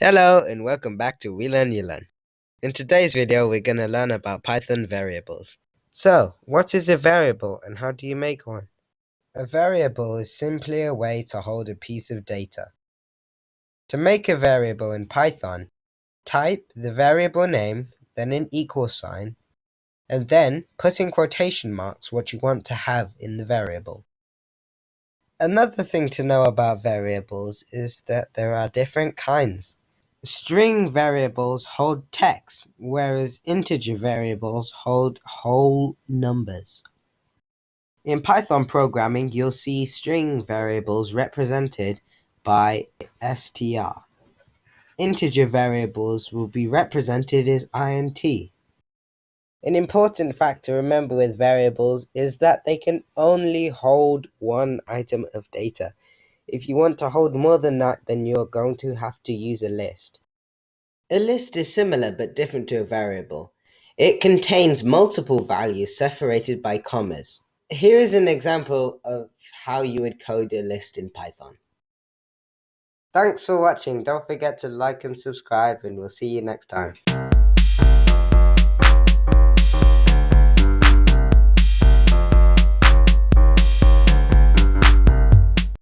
Hello and welcome back to We Learn You Learn. In today's video, we're going to learn about Python variables. So, what is a variable and how do you make one? A variable is simply a way to hold a piece of data. To make a variable in Python, type the variable name, then an equal sign, and then put in quotation marks what you want to have in the variable. Another thing to know about variables is that there are different kinds. String variables hold text, whereas integer variables hold whole numbers. In Python programming, you'll see string variables represented by str. Integer variables will be represented as int. An important fact to remember with variables is that they can only hold one item of data. If you want to hold more than that, then you're going to have to use a list. A list is similar but different to a variable. It contains multiple values separated by commas. Here is an example of how you would code a list in Python. Thanks for watching. Don't forget to like and subscribe, and we'll see you next time.